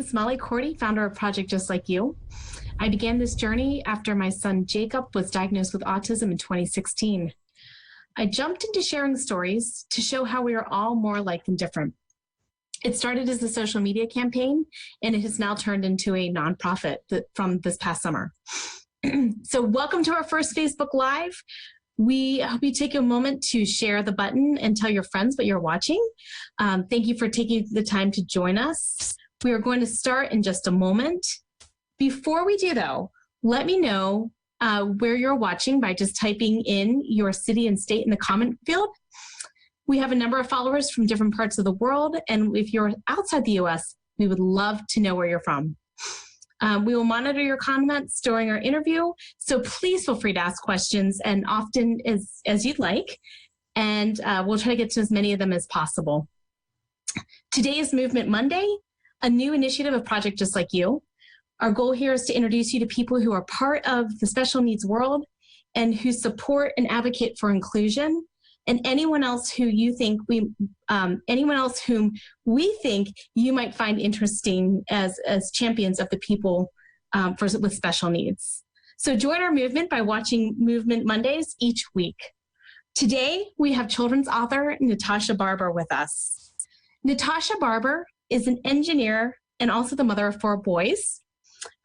is Molly Cordy, founder of Project Just Like You. I began this journey after my son Jacob was diagnosed with autism in 2016. I jumped into sharing stories to show how we are all more alike than different. It started as a social media campaign, and it has now turned into a nonprofit from this past summer. So welcome to our first Facebook Live. We hope you take a moment to share the button and tell your friends what you're watching. Thank you for taking the time to join us. We are going to start in just a moment. Before we do, though, let me know where you're watching by just typing in your city and state in the comment field. We have a number of followers from different parts of the world, and if you're outside the U.S., we would love to know where you're from. We will monitor your comments during our interview, so please feel free to ask questions and often as you'd like, and we'll try to get to as many of them as possible. Today is Movement Monday, a new initiative of Project Just Like You. Our goal here is to introduce you to people who are part of the special needs world and who support and advocate for inclusion, and anyone else whom we think you might find interesting as champions of the people with special needs. So join our movement by watching Movement Mondays each week. Today, we have children's author Natasha Barber with us. Natasha Barber is an engineer and also the mother of 4 boys.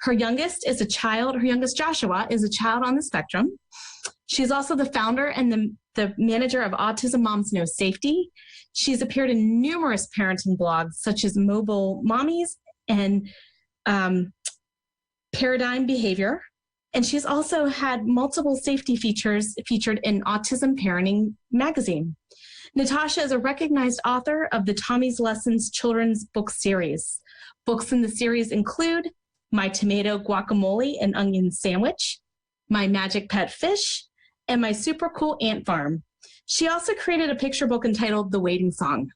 Her youngest Joshua, is a child on the spectrum. She's also the founder and the manager of Autism Moms Know Safety. She's appeared in numerous parenting blogs such as Mobile Mommies and Paradigm Behavior. And she's also had multiple safety features featured in Autism Parenting magazine. Natasha is a recognized author of the Tommy's Lessons children's book series. Books in the series include My Tomato Guacamole and Onion Sandwich, My Magic Pet Fish, and My Super Cool Ant Farm. She also created a picture book entitled The Waiting Song.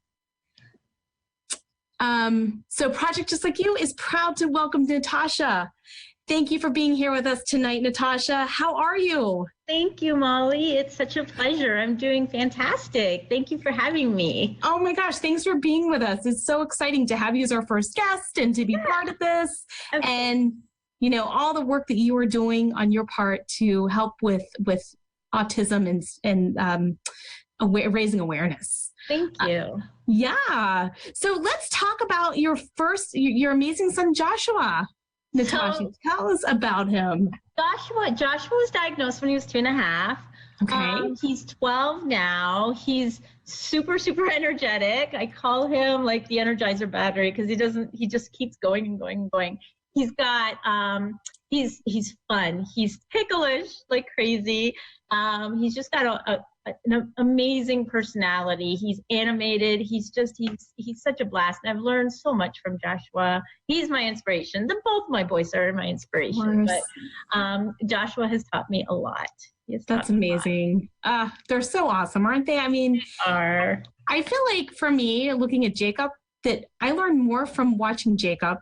So Project Just Like You is proud to welcome Natasha. Thank you for being here with us tonight, Natasha. How are you? Thank you, Molly. It's such a pleasure. I'm doing fantastic. Thank you for having me. Oh my gosh, thanks for being with us. It's so exciting to have you as our first guest and to be part of this. Okay. And, you know, all the work that you are doing on your part to help with autism and raising awareness. Thank you. Yeah. So let's talk about your amazing son, Joshua. Natasha, tell us about him. Joshua was diagnosed when he was 2.5. Okay. He's 12 now. He's super, super energetic. I call him like the Energizer battery because he just keeps going and going and going. He's got, he's fun. He's ticklish like crazy. He's just got an amazing personality. He's animated. He's such a blast. And I've learned so much from Joshua. He's my inspiration. Both my boys are my inspiration, but Joshua has taught me a lot. That's amazing. They're so awesome, aren't they? I mean, they are. I feel like for me, looking at Jacob, that I learned more from watching Jacob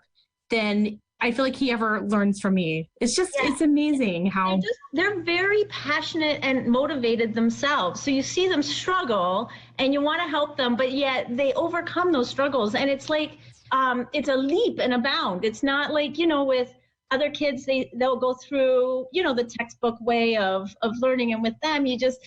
than I feel like he ever learns from me. It's just, It's amazing how they're very passionate and motivated themselves. So you see them struggle and you want to help them, but yet they overcome those struggles. And it's like, it's a leap and a bound. It's not like, with other kids, they'll go through, the textbook way of learning. And with them, you just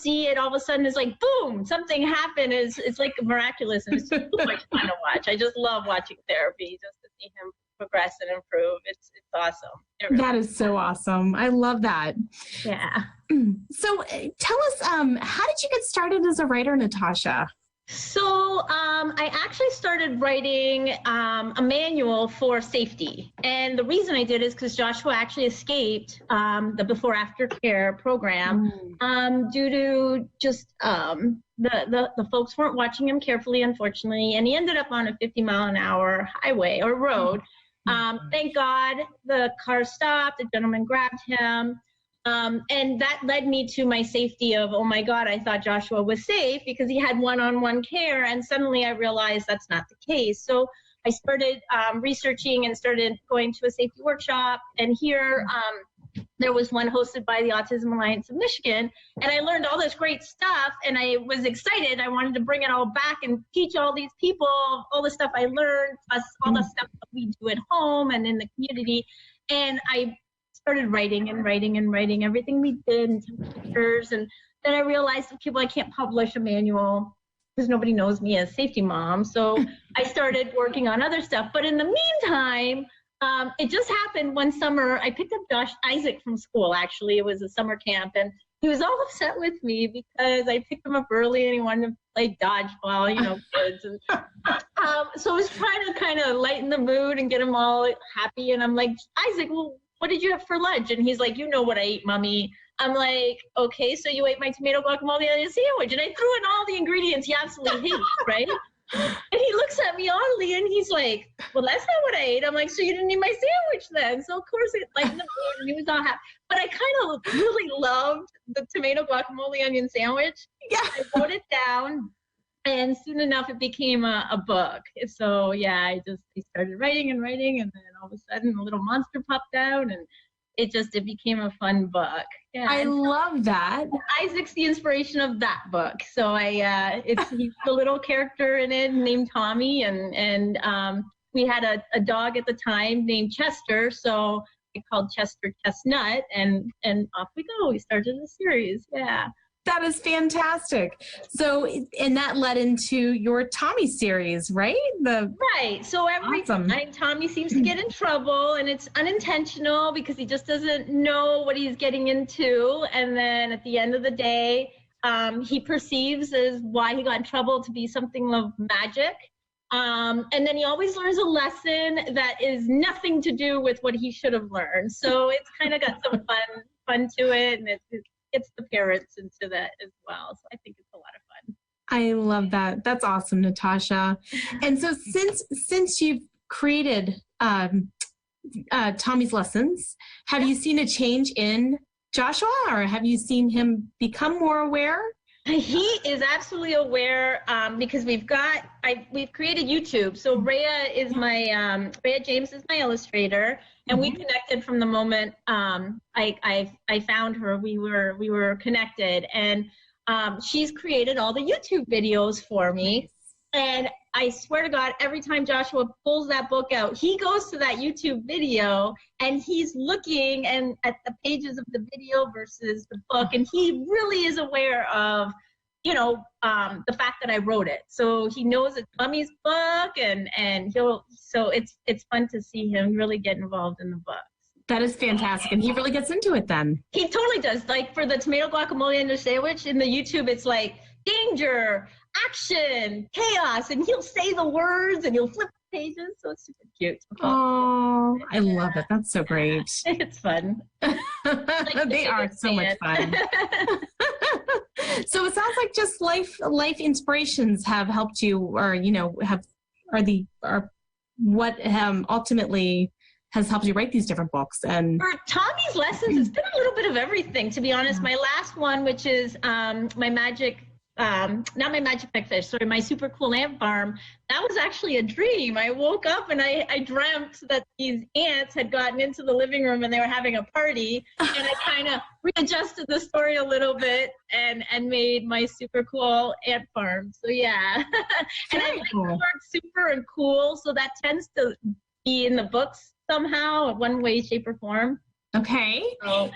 see it all of a sudden. It's like, boom, something happened. It's like miraculous. And it's so much fun to watch. I just love watching therapy just to see him progress and improve. It's awesome. That is so awesome. I love that. Yeah. So tell us, how did you get started as a writer, Natasha? So I actually started writing a manual for safety. And the reason I did is because Joshua actually escaped the before after care program due to just the folks weren't watching him carefully, unfortunately. And he ended up on a 50-mile-an-hour highway or road. Thank God the car stopped, the gentleman grabbed him. And that led me to my safety of, oh my God, I thought Joshua was safe because he had one-on-one care. And suddenly I realized that's not the case. So I started researching and started going to a safety workshop. And here there was one hosted by the Autism Alliance of Michigan, and I learned all this great stuff, and I was excited. I wanted to bring it all back and teach all these people all the stuff I learned, plus all the stuff that we do at home and in the community. And I started writing everything we did and pictures, and then I realized, okay, well, I can't publish a manual because nobody knows me as Safety Mom. So I started working on other stuff. But in the meantime, it just happened one summer. I picked up Isaac from school, actually. It was a summer camp. And he was all upset with me because I picked him up early and he wanted to play dodgeball, you know, kids. And, so I was trying to kind of lighten the mood and get him all happy. And I'm like, Isaac, well, what did you have for lunch? And he's like, you know what I ate, Mommy. I'm like, okay, so you ate my tomato guacamole onion sandwich. And I threw in all the ingredients he absolutely hates, right? And he looks at me oddly and he's like, well, that's not what I ate. I'm like, so you didn't eat my sandwich then? So of course it lightened the mood and he was all happy. But I kind of really loved the tomato guacamole onion sandwich. Yeah. I wrote it down and soon enough it became a book. So yeah, I started writing and then all of a sudden a little monster popped out and it became a fun book. Yeah. I love that. Isaac's the inspiration of that book. So he's the little character in it named Tommy, and we had a dog at the time named Chester, so we called Chester Chestnut, and off we go. We started a series. Yeah. That is fantastic. So, and that led into your Tommy series, right? Right. So every time Tommy seems to get in trouble, and it's unintentional because he just doesn't know what he's getting into. And then at the end of the day, he perceives as why he got in trouble to be something of magic. And then he always learns a lesson that is nothing to do with what he should have learned. So it's kind of got some fun to it, and it's the parents into that as well. So I think it's a lot of fun. I love that. That's awesome, Natasha. And so since you've created Tommy's lessons, have you seen a change in Joshua, or have you seen him become more aware? He is absolutely aware because we've created YouTube. So Rhea James is my illustrator, and we connected from the moment I found her. We were connected, and she's created all the YouTube videos for me. And I swear to God, every time Joshua pulls that book out, he goes to that YouTube video and he's looking at the pages of the video versus the book. And he really is aware of, the fact that I wrote it. So he knows it's Mummy's book, and so it's fun to see him really get involved in the book. That is fantastic. And he really gets into it then. He totally does. Like for the tomato guacamole onion sandwich in the YouTube, it's like danger, action, chaos, and he'll say the words and he'll flip the pages. So it's super cute. Oh, I love it. That's so great. It's fun. They are so much fun. So it sounds like just life inspirations have helped you, or what ultimately has helped you write these different books. And for Tommy's lessons, it's been a little bit of everything, to be honest. My last one, which is not my magic fish, sorry, my super cool ant farm, that was actually a dream. I woke up and I dreamt that these ants had gotten into the living room and they were having a party, and I kind of readjusted the story a little bit and made my super cool ant farm. So yeah. And I like the word super and cool, so that tends to be in the books somehow, one way, shape, or form. Okay. So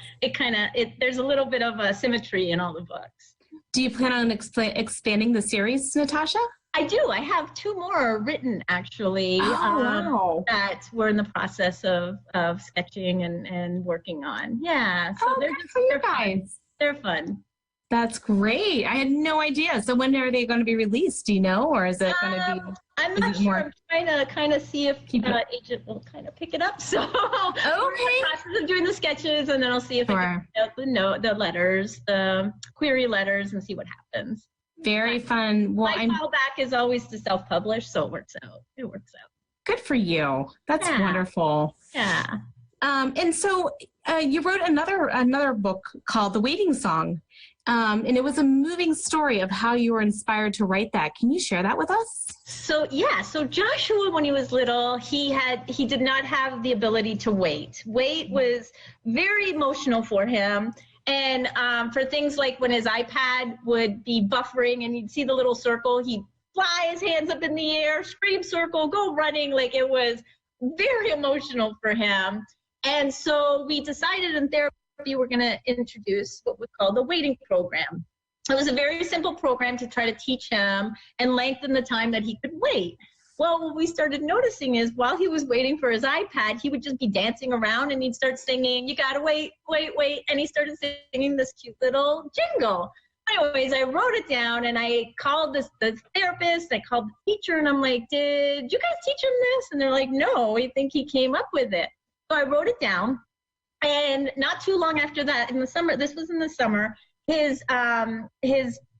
there's a little bit of a symmetry in all the books. Do you plan on expanding the series, Natasha? I do. I have 2 more written, actually, wow. that we're in the process of sketching and working on. Yeah. So they're guys. Fun. They're fun. That's great. I had no idea. So when are they going to be released? Do you know, or is it going to be? I'm not sure. I'm trying to kind of see if Agent will kind of pick it up. So we're in the process of doing the sketches, and then I'll see if I can get the letters, the query letters, and see what happens. Very fun. Well, my fallback is always to self-publish, so it works out. Good for you. That's wonderful. Yeah. And so you wrote another book called The Waiting Song. And it was a moving story of how you were inspired to write that. Can you share that with us? So Joshua, when he was little, he did not have the ability to wait. Wait was very emotional for him. And for things like when his iPad would be buffering and you'd see the little circle, he'd fly his hands up in the air, scream circle, go running. Like, it was very emotional for him. And so we decided in therapy we're going to introduce what we call the waiting program. It was a very simple program to try to teach him and lengthen the time that he could wait. Well, what we started noticing is while he was waiting for his iPad, he would just be dancing around and he'd start singing, "You gotta wait, wait, wait." And he started singing this cute little jingle. Anyways, I wrote it down and I called the therapist, I called the teacher, and I'm like, "Did you guys teach him this?" And they're like, "No, we think he came up with it." So I wrote it down. And not too long after that, in the summer, this was in the summer, his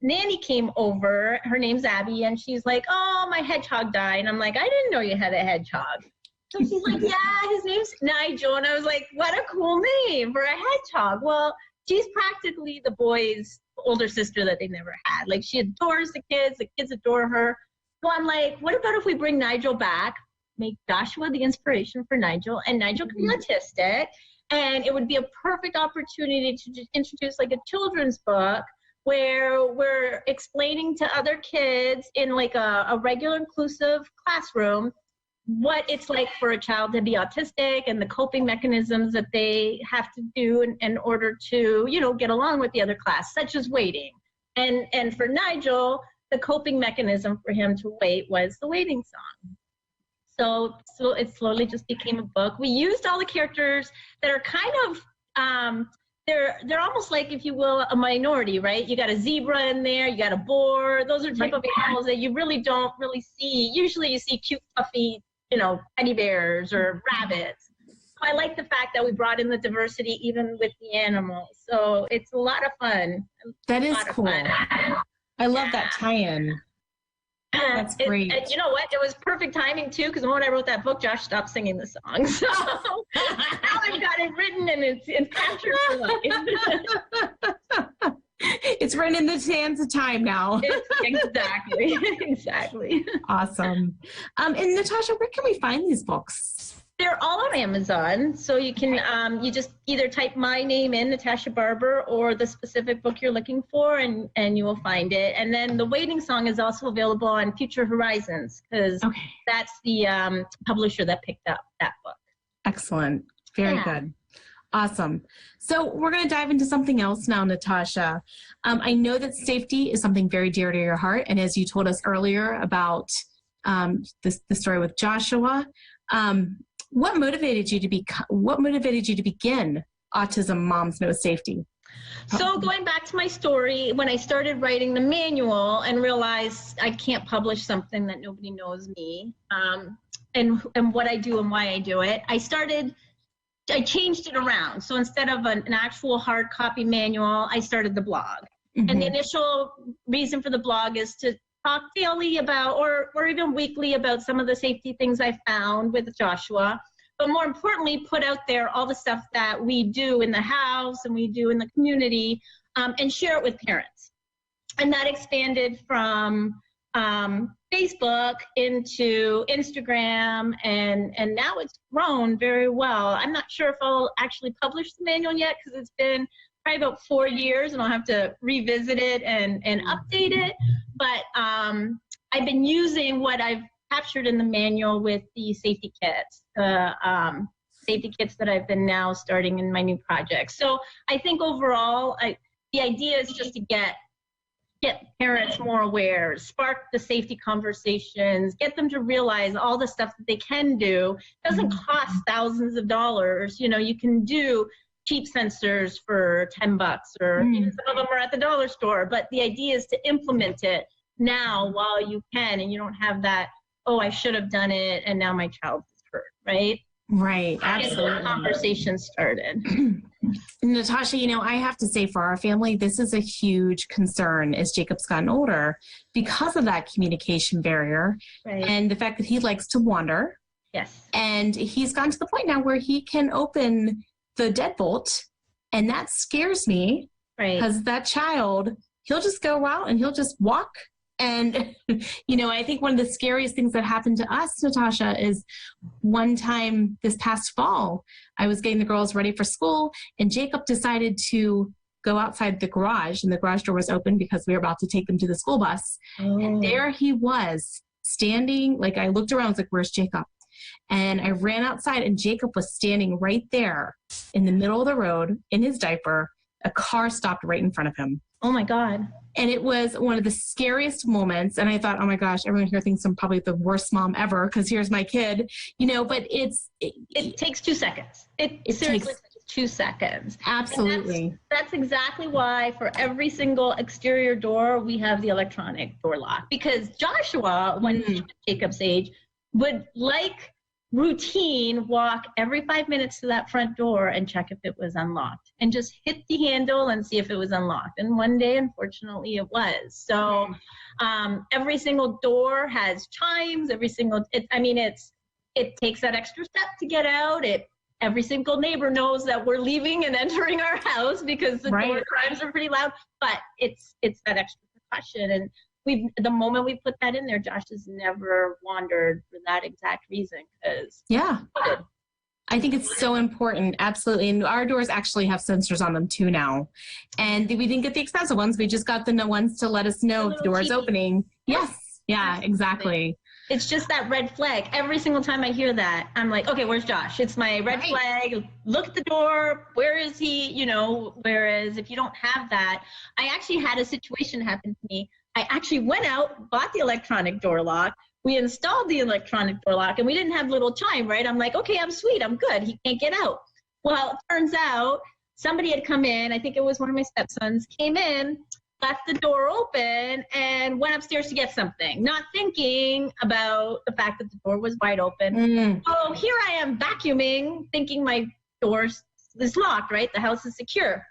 nanny came over. Her name's Abby, and she's like, "Oh, my hedgehog died." And I'm like, "I didn't know you had a hedgehog." So she's like, "Yeah, his name's Nigel." And I was like, "What a cool name for a hedgehog." Well, she's practically the boys' older sister that they never had. Like, she adores the kids adore her. So I'm like, what about if we bring Nigel back, make Joshua the inspiration for Nigel, and Nigel can be autistic, and it would be a perfect opportunity to just introduce like a children's book where we're explaining to other kids in like a regular inclusive classroom what it's like for a child to be autistic and the coping mechanisms that they have to do in order to, get along with the other class, such as waiting. And for Nigel, the coping mechanism for him to wait was the waiting song. So it slowly just became a book. We used all the characters that are kind of, they're almost like, if you will, a minority, right? You got a zebra in there, you got a boar. Those are type of animals that you really don't really see. Usually you see cute, fluffy, teddy bears or rabbits. So I like the fact that we brought in the diversity even with the animals. So it's a lot of fun. That is cool. I love that tie-in. That's great. And you know what? It was perfect timing too, because the moment I wrote that book, Josh stopped singing the song. So now I've got it written and it's captured for life. It's written in the sands of time now. Exactly. Awesome. And Natasha, where can we find these books? They're all on Amazon, so you can you just either type my name in, Natasha Barber, or the specific book you're looking for, and you will find it. And then the waiting song is also available on Future Horizons, because that's the publisher that picked up that book. Excellent. Very good. Awesome. So we're going to dive into something else now, Natasha. I know that safety is something very dear to your heart, and as you told us earlier about the story with Joshua, what motivated you to begin Autism Moms Know Safety? So going back to my story, when I started writing the manual and realized I can't publish something that nobody knows me, and what I do and why I do it, I changed it around. So instead of an actual hard copy manual, I started the blog. Mm-hmm. And the initial reason for the blog is to talk daily about, or even weekly, about some of the safety things I found with Joshua. But more importantly, put out there all the stuff that we do in the house and we do in the community, and share it with parents. And that expanded from Facebook into Instagram, and now it's grown very well. I'm not sure if I'll actually publish the manual yet, because it's been probably about 4 years and I'll have to revisit it and update it. But I've been using what I've captured in the manual with the safety kits, safety kits that I've been now starting in my new project. So I think overall, the idea is just to get parents more aware, spark the safety conversations, get them to realize all the stuff that they can do. It doesn't cost thousands of dollars. You can do cheap sensors for $10, or even some of them are at the dollar store. But the idea is to implement it now while you can, and you don't have that, "Oh, I should have done it, and now my child is hurt," right? Right, absolutely. Get the conversation started. Natasha, I have to say, for our family, this is a huge concern as Jacob's gotten older, because of that communication barrier, and the fact that he likes to wander. Yes. And he's gotten to the point now where he can open the deadbolt, and that scares me Right. Because that child, he'll just go out and he'll just walk. And, I think one of the scariest things that happened to us, Natasha, is one time this past fall, I was getting the girls ready for school, and Jacob decided to go outside the garage, and the garage door was open because we were about to take them to the school bus. Oh. And there he was standing, like I looked around, I was like, where's Jacob? And I ran outside, and Jacob was standing right there in the middle of the road in his diaper. A car stopped right in front of him. Oh my God. And it was one of the scariest moments. And I thought, oh my gosh, everyone here thinks I'm probably the worst mom ever because here's my kid, but it takes 2 seconds. It seriously takes 2 seconds. Absolutely. That's exactly why for every single exterior door, we have the electronic door lock, because Joshua, when he was Jacob's age, would routine walk every 5 minutes to that front door and check if it was unlocked and just hit the handle and see if it was unlocked. And one day, unfortunately, it was. So every single door has chimes, it takes that extra step to get out. Every single neighbor knows that we're leaving and entering our house because the door chimes are pretty loud, but it's that extra precaution. And the moment we put that in there, Josh has never wandered for that exact reason. I think it's so important. Absolutely. And our doors actually have sensors on them too now. And we didn't get the expensive ones. We just got the ones to let us know if the door is opening. Yes. Yeah, exactly. It's just that red flag. Every single time I hear that, I'm like, okay, where's Josh? It's my red flag. Look at the door. Where is he? Whereas if you don't have that, I actually had a situation happen to me. I actually went out, bought the electronic door lock. We installed the electronic door lock, and we didn't have little chime, right? I'm like, okay, I'm sweet. I'm good. He can't get out. Well, it turns out somebody had come in. I think it was one of my stepsons, came in, left the door open, and went upstairs to get something, not thinking about the fact that the door was wide open. So here I am vacuuming, thinking my door is locked, right? The house is secure.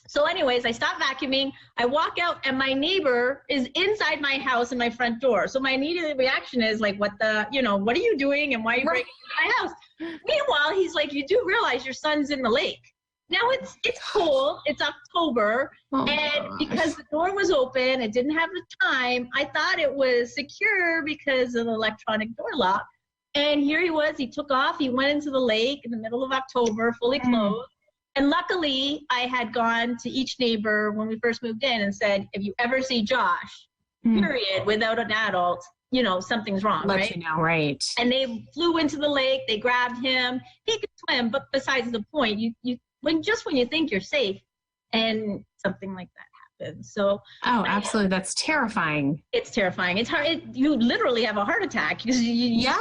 So anyways, I stop vacuuming, I walk out, and my neighbor is inside my house in my front door. So my immediate reaction is like, what are you doing and why are you breaking into my house? Meanwhile, he's like, you do realize your son's in the lake. Now it's cool, it's October, and because the door was open, it didn't have the time, I thought it was secure because of the electronic door lock. And here he was, he took off, he went into the lake in the middle of October, fully clothed. And luckily, I had gone to each neighbor when we first moved in and said, if you ever see Josh, period, without an adult, something's wrong, right? Let you know, right. And they flew into the lake, they grabbed him. He could swim, but besides the point, when you think you're safe and something like that happens. So absolutely. That's terrifying. It's terrifying. It's hard. You literally have a heart attack because you're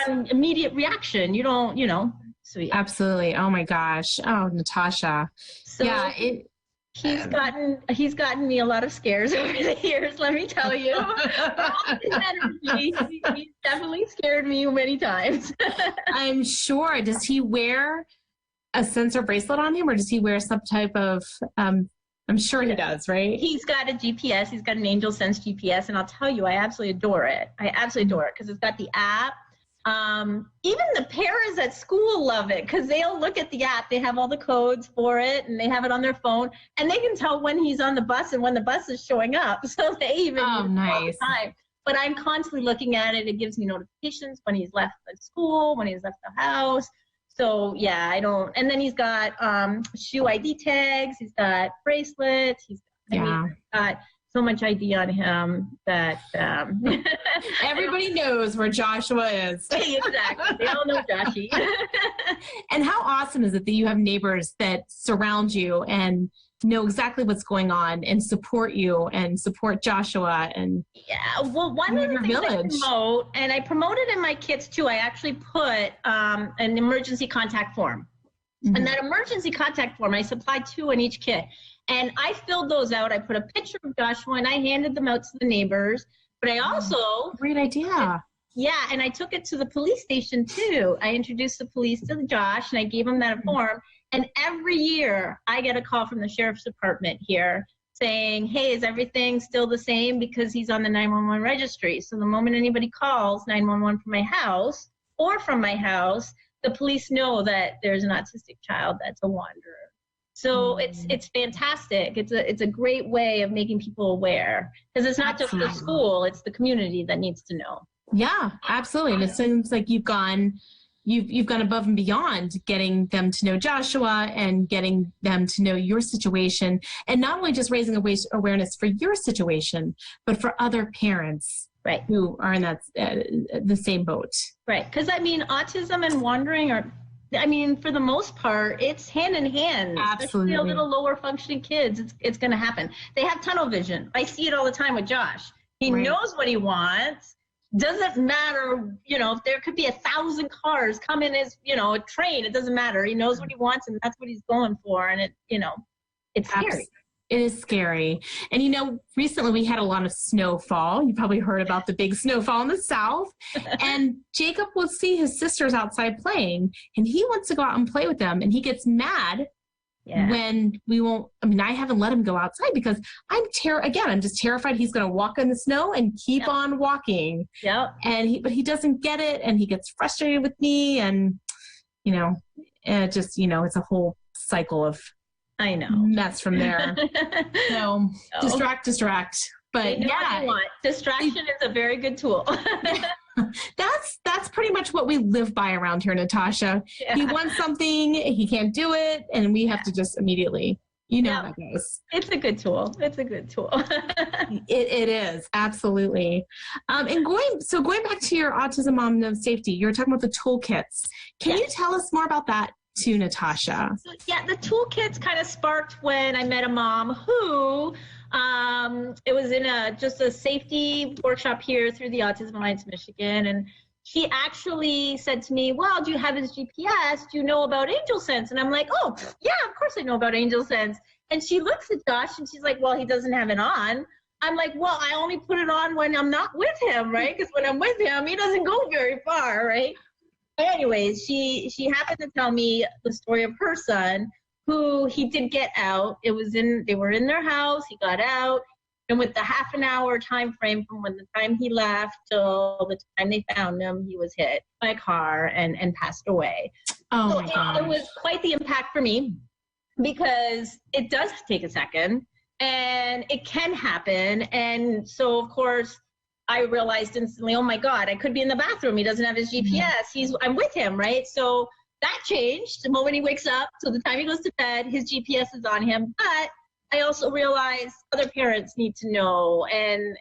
on immediate reaction. You don't, So, yeah. Absolutely. Oh my gosh. Oh, Natasha. So he's gotten me a lot of scares over the years, let me tell you. He's definitely scared me many times. I'm sure. Does he wear a sensor bracelet on him, or does he wear some type of I'm sure he does, right? He's got a GPS. He's got an Angel Sense GPS, and I'll tell you, I absolutely adore it. Because it's got the app. Even the paras at school love it because they'll look at the app. They have all the codes for it, and they have it on their phone, and they can tell when he's on the bus and when the bus is showing up. So they even use it all the time. But I'm constantly looking at it. It gives me notifications when he's left the school, when he's left the house. So yeah, I don't. And then he's got shoe ID tags. He's got bracelets. He's got so much ID on him that everybody knows where Joshua is. Exactly. They all know Joshy. And how awesome is it that you have neighbors that surround you and know exactly what's going on and support you and support Joshua? And well, one of the things I promote, and I promote it in my kits too, I actually put an emergency contact form. And that emergency contact form, I supply 2 in each kit. And I filled those out. I put a picture of Joshua and I handed them out to the neighbors. But I also... Great idea. And I took it to the police station too. I introduced the police to Josh and I gave him that form. And every year I get a call from the sheriff's department here saying, hey, is everything still the same? Because he's on the 911 registry. So the moment anybody calls 911 from my house or from my house, the police know that there's an autistic child that's a wanderer. So it's fantastic. It's a great way of making people aware, because it's not just the school, it's the community that needs to know. Yeah, absolutely. And it seems like you've gone above and beyond getting them to know Joshua and getting them to know your situation, and not only just raising awareness for your situation, but for other parents, right, who are in that the same boat. Right, because I mean, autism and wandering are, I mean, for the most part, it's hand in hand. Absolutely. Especially little lower functioning kids, it's going to happen. They have tunnel vision. I see it all the time with Josh. He knows what he wants. Doesn't matter, if there could be 1,000 cars coming as, a train, it doesn't matter. He knows what he wants, and that's what he's going for. And it's scary. It is scary. And, recently we had a lot of snowfall. You probably heard about the big snowfall in the South. And Jacob will see his sisters outside playing, and he wants to go out and play with them. And he gets mad when we won't. I haven't let him go outside because I'm just terrified he's going to walk in the snow and keep on walking. Yeah. But he doesn't get it, and he gets frustrated with me, and, it's a whole cycle of I know mess from there. So distract. But distraction is a very good tool. That's pretty much what we live by around here, Natasha. Yeah. He wants something, he can't do it, and we have to just immediately, that goes. It's a good tool. It is, absolutely. And going back to your Autism Mom Knows Safety, you were talking about the toolkits. Can you tell us more about that too, Natasha? So, the toolkits kind of sparked when I met a mom who, it was in a safety workshop here through the Autism Alliance Michigan, and she actually said to me, well, do you have his GPS? Do you know about Angel Sense? And I'm like, oh, yeah, of course I know about Angel Sense. And she looks at Josh and she's like, well, he doesn't have it on. I'm like, well, I only put it on when I'm not with him, right? Because when I'm with him, he doesn't go very far, right? But anyways, she happened to tell me the story of her son, who he did get out. They were in their house, he got out, and with the half an hour time frame from when the time he left till the time they found him, he was hit by a car and passed away. Oh, so my gosh. It was quite the impact for me, because it does take a second and it can happen. And so, of course, I realized instantly, oh my God, I could be in the bathroom. He doesn't have his GPS. I'm with him, right? So that changed the moment he wakes up. So the time he goes to bed, his GPS is on him. But I also realized other parents need to know, and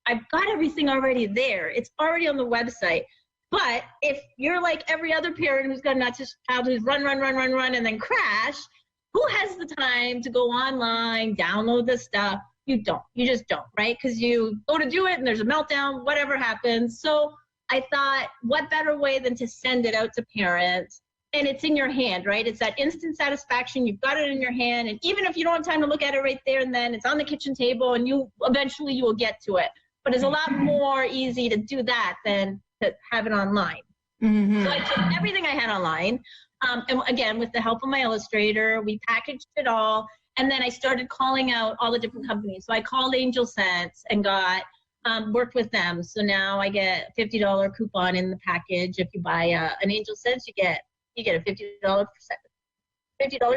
I've got everything already there. It's already on the website. But if you're like every other parent who's got an autistic child who's run, and then crash, who has the time to go online, download the stuff? You don't. You just don't, right? Because you go to do it and there's a meltdown, whatever happens. So I thought, what better way than to send it out to parents? And it's in your hand, right? It's that instant satisfaction. You've got it in your hand. And even if you don't have time to look at it right there and then, it's on the kitchen table, and eventually you will get to it. But it's a lot more easy to do that than to have it online. Mm-hmm. So I took everything I had online. And again, with the help of my illustrator, we packaged it all. And then I started calling out all the different companies. So I called Angel Sense and worked with them. So now I get a $50 coupon in the package. If you buy an Angel Sense, you get a $50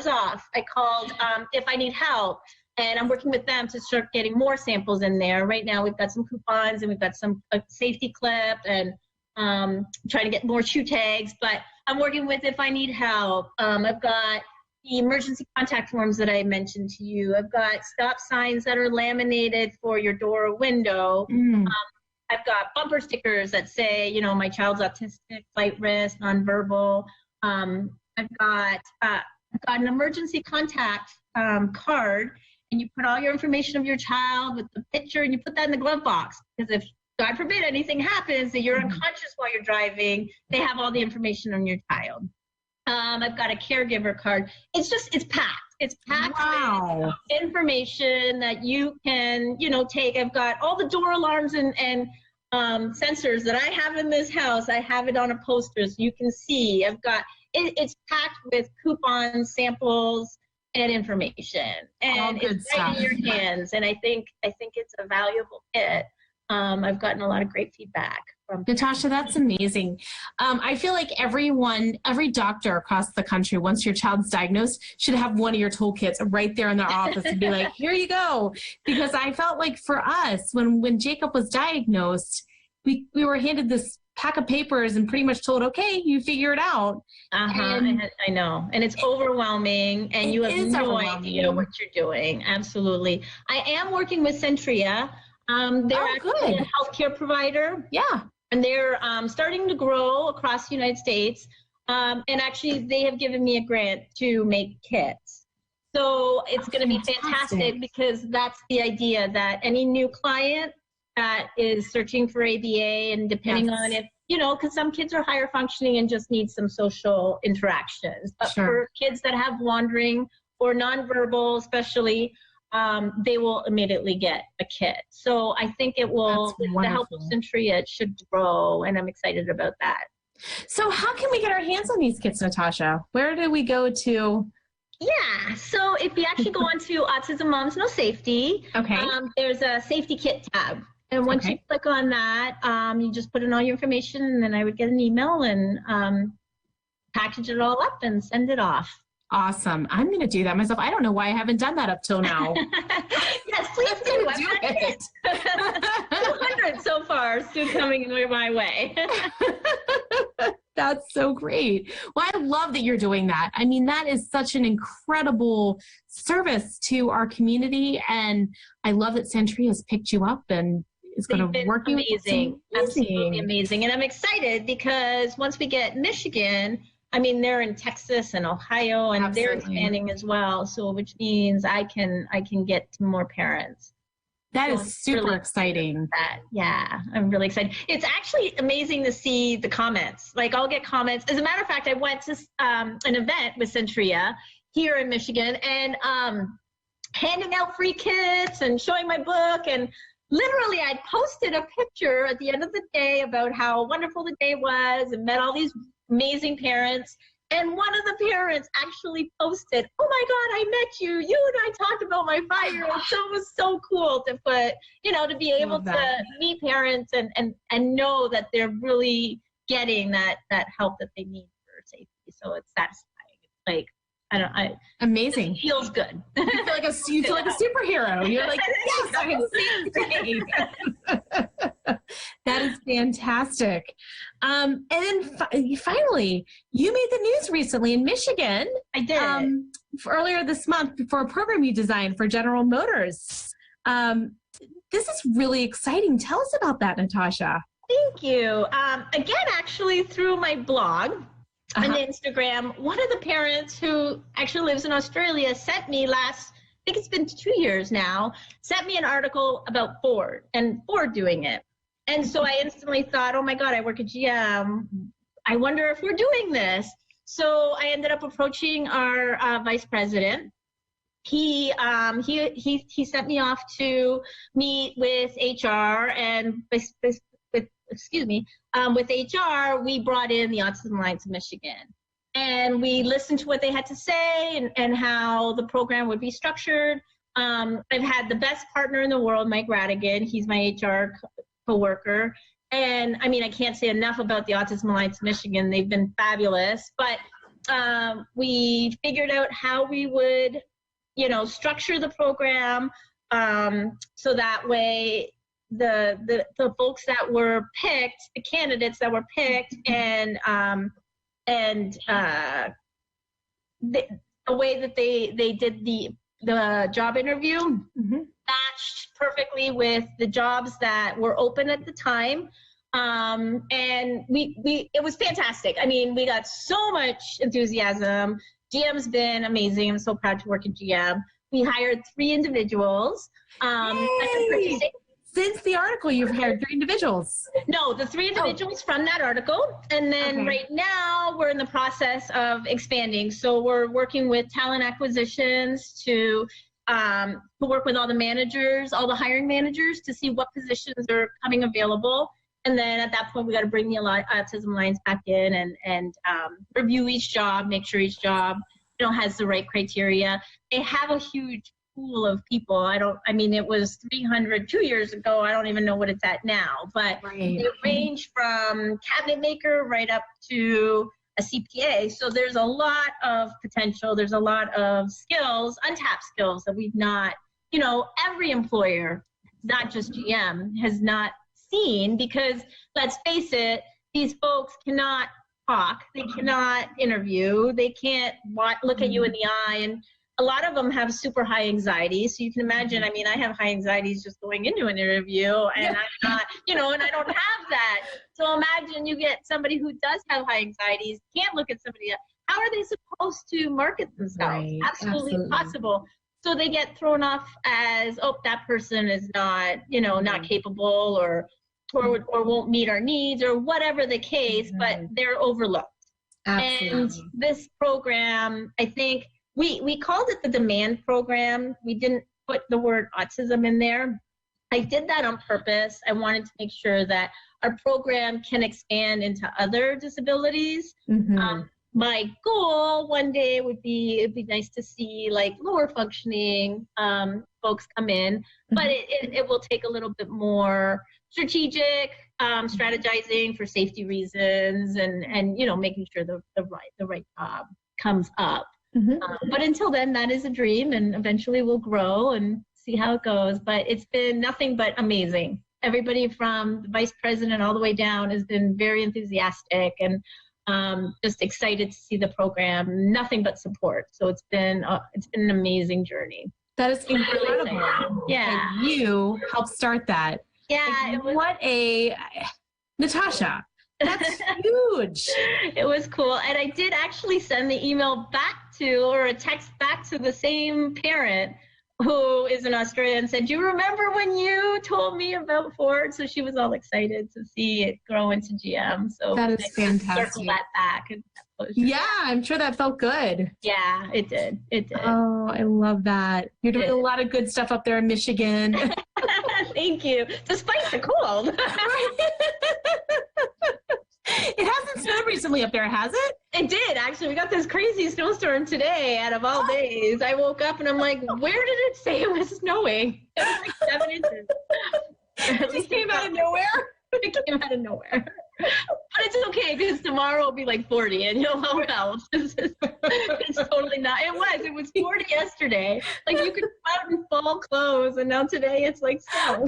off. I called If I Need Help, and I'm working with them to start getting more samples in there. Right now we've got some coupons, and we've got some safety clip, and trying to get more shoe tags. But I'm working with If I Need Help. I've got the emergency contact forms that I mentioned to you. I've got stop signs that are laminated for your door or window. I've got bumper stickers that say, my child's autistic, flight risk, nonverbal. I've got an emergency contact card, and you put all your information of your child with the picture, and you put that in the glove box. Because if, God forbid, anything happens that you're unconscious while you're driving, they have all the information on your child. I've got a caregiver card. It's packed. It's packed with information that you can, take. I've got all the door alarms and sensors that I have in this house. I have it on a poster so you can see. I've got it's packed with coupons, samples, and information, and it's right in your hands. And I think it's a valuable kit. I've gotten a lot of great feedback from Natasha, that's amazing. I feel like every doctor across the country, once your child's diagnosed, should have one of your toolkits right there in their office and be like, here you go. Because I felt like for us, when Jacob was diagnosed, we were handed this pack of papers and pretty much told, okay, you figure it out. I know. And it's overwhelming, and you have no idea what you're doing. Absolutely. I am working with Centria. They're actually a healthcare provider. Yeah. And they're starting to grow across the United States. And actually, they have given me a grant to make kits. So it's going to be fantastic, because that's the idea, that any new client that is searching for ABA, and depending on if, because some kids are higher functioning and just need some social interactions. But for kids that have wandering or nonverbal, especially, they will immediately get a kit. So I think it will, with the help of Centria, it should grow, and I'm excited about that. So how can we get our hands on these kits, Natasha? Where do we go to? Yeah, so if you actually go onto Autism Moms No Safety, there's a safety kit tab. And once you click on that, you just put in all your information, and then I would get an email and package it all up and send it off. Awesome. I'm going to do that myself. I don't know why I haven't done that up till now. Yes, please do. I've done it. 200 so far, still coming my way. That's so great. Well, I love that you're doing that. I mean, that is such an incredible service to our community. And I love that Centria has picked you up and is going to work you. Amazing. Absolutely amazing. And I'm excited because once we get Michigan, I mean, they're in Texas and Ohio, and they're expanding as well. So, which means I can get to more parents. That is super really exciting. Yeah, I'm really excited. It's actually amazing to see the comments. Like, I'll get comments. As a matter of fact, I went to an event with Centria here in Michigan, and handing out free kits and showing my book. And literally, I posted a picture at the end of the day about how wonderful the day was, and met all these amazing parents. And one of the parents actually posted, "Oh my God, I met you. You and I talked about my 5-year-old." So it was so cool to put, to be able to meet parents and know that they're really getting that help that they need for safety. So it's satisfying. It's like, amazing. It feels good. You feel like a superhero. You're like, yes, I can see it. That is fantastic. And then finally, you made the news recently in Michigan. I did. Earlier this month for a program you designed for General Motors. This is really exciting. Tell us about that, Natasha. Thank you. Again, actually, through my blog, on Instagram, one of the parents who actually lives in Australia sent me I think it's been 2 years now, sent me an article about Ford and Ford doing it. And so I instantly thought, oh my God, I work at GM. I wonder if we're doing this. So I ended up approaching our vice president. He sent me off to meet with HR, and with HR, we brought in the Autism Alliance of Michigan. And we listened to what they had to say and how the program would be structured. I've had the best partner in the world, Mike Radigan. He's my HR coworker. And I mean, I can't say enough about the Autism Alliance of Michigan. They've been fabulous. But we figured out how we would, structure the program so that way the folks that were picked, the candidates that were picked, and the way that they did the job interview matched perfectly with the jobs that were open at the time. And it was fantastic. I mean, we got so much enthusiasm. GM's been amazing. I'm so proud to work at GM. We hired 3 individuals. Since the article, you've hired 3 individuals. No, the 3 individuals from that article. And then right now we're in the process of expanding. So we're working with talent acquisitions to work with all the managers, all the hiring managers, to see what positions are coming available. And then at that point, we got to bring the Autism Alliance back in and review each job, make sure each job has the right criteria. They have a huge pool of people. I mean, it was 300 2 years ago. I don't even know what it's at now, but they range from cabinet maker right up to a CPA. So there's a lot of potential. There's a lot of skills, untapped skills that we've not, every employer, not just GM, has not seen, because let's face it, these folks cannot talk, they cannot interview, they can't look at you in the eye, and a lot of them have super high anxiety. So you can imagine, I mean, I have high anxieties just going into an interview, and I'm not, and I don't have that. So imagine you get somebody who does have high anxieties, can't look at somebody else. How are they supposed to market themselves? Right. Absolutely impossible. So they get thrown off as, oh, that person is not, not capable, or won't meet our needs, or whatever the case, but they're overlooked. Absolutely. And this program, I think, we called it the demand program. We didn't put the word autism in there. I did that on purpose. I wanted to make sure that our program can expand into other disabilities. My goal one day would be, it'd be nice to see like lower functioning folks come in, but it will take a little bit more strategic strategizing for safety reasons, and making sure the right job comes up. But until then, that is a dream, and eventually we'll grow and see how it goes. But it's been nothing but amazing. Everybody from the vice president all the way down has been very enthusiastic, and just excited to see the program. Nothing but support. So it's been an amazing journey. That is incredible. Yeah, and you helped start that. Yeah, Natasha. That's huge. It was cool. And I did actually send the email back to, or a text back to, the same parent who is in Australia, and said, do you remember when you told me about Ford? So she was all excited to see it grow into GM. So that is fantastic. Circle that back. Yeah, I'm sure that felt good. Yeah, it did. It did. Oh, I love that. You're doing a lot of good stuff up there in Michigan. Thank you. Despite the cold. It hasn't snowed recently up there, has it? It did, actually. We got this crazy snowstorm today out of all days. I woke up and I'm like, where did it say it was snowing? It was like 7 inches. It just came out of nowhere? It came out of nowhere. But it's okay, because tomorrow will be like 40, and you'll know well. It's totally not. It was 40 yesterday. Like, you could come out in fall clothes, and now today it's like snow.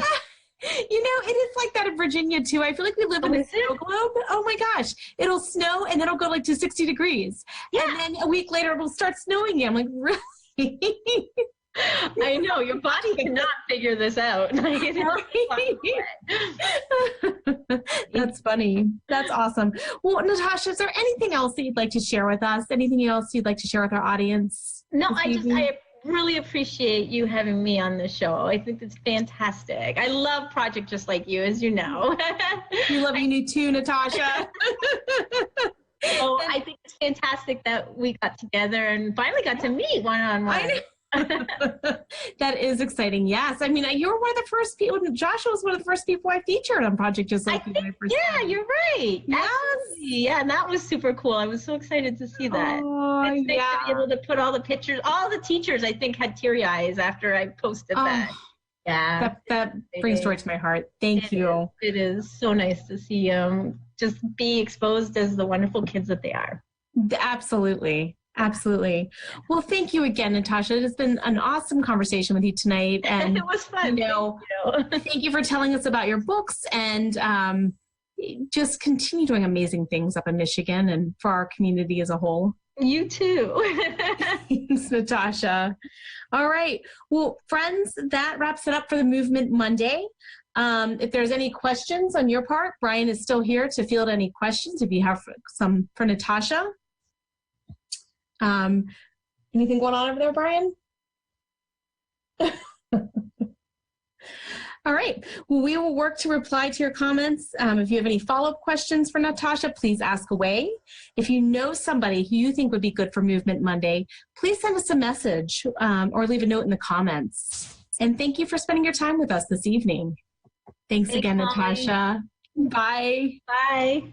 It is like that in Virginia too. I feel like we live in a snow globe. Oh my gosh. It'll snow and then it'll go like to 60 degrees. Yeah. And then a week later it'll start snowing again. I'm like, really? I know, your body cannot figure this out. That's funny. That's awesome. Well, Natasha, is there anything else that you'd like to share with us? Anything else you'd like to share with our audience? No, I really appreciate you having me on the show. I think it's fantastic. I love Project Just Like You, as you know. We love you too, Natasha. Oh, I think it's fantastic that we got together and finally got to meet one-on-one. That is exciting. Yes. I mean, you were one of the first people. Joshua was one of the first people I featured on Project Just Like You. Yeah, you're right. Yes. Yeah, and that was super cool. I was so excited to see that. Oh, it's nice to be able to put all the pictures. All the teachers, I think, had teary eyes after I posted that. Yeah. That brings joy to my heart. Thank you. It is so nice to see them just be exposed as the wonderful kids that they are. Absolutely. Absolutely. Well, thank you again, Natasha. It has been an awesome conversation with you tonight. And it was fun. Thank you for telling us about your books, and just continue doing amazing things up in Michigan and for our community as a whole. You too. Thanks, Natasha. All right. Well, friends, that wraps it up for the Movement Monday. If there's any questions on your part, Brian is still here to field any questions if you have some for Natasha. Anything going on over there, Brian? All right. Well, we will work to reply to your comments. If you have any follow-up questions for Natasha, please ask away. If you know somebody who you think would be good for Movement Monday, please send us a message or leave a note in the comments. And thank you for spending your time with us this evening. Thanks again, Molly. Natasha. Bye. Bye.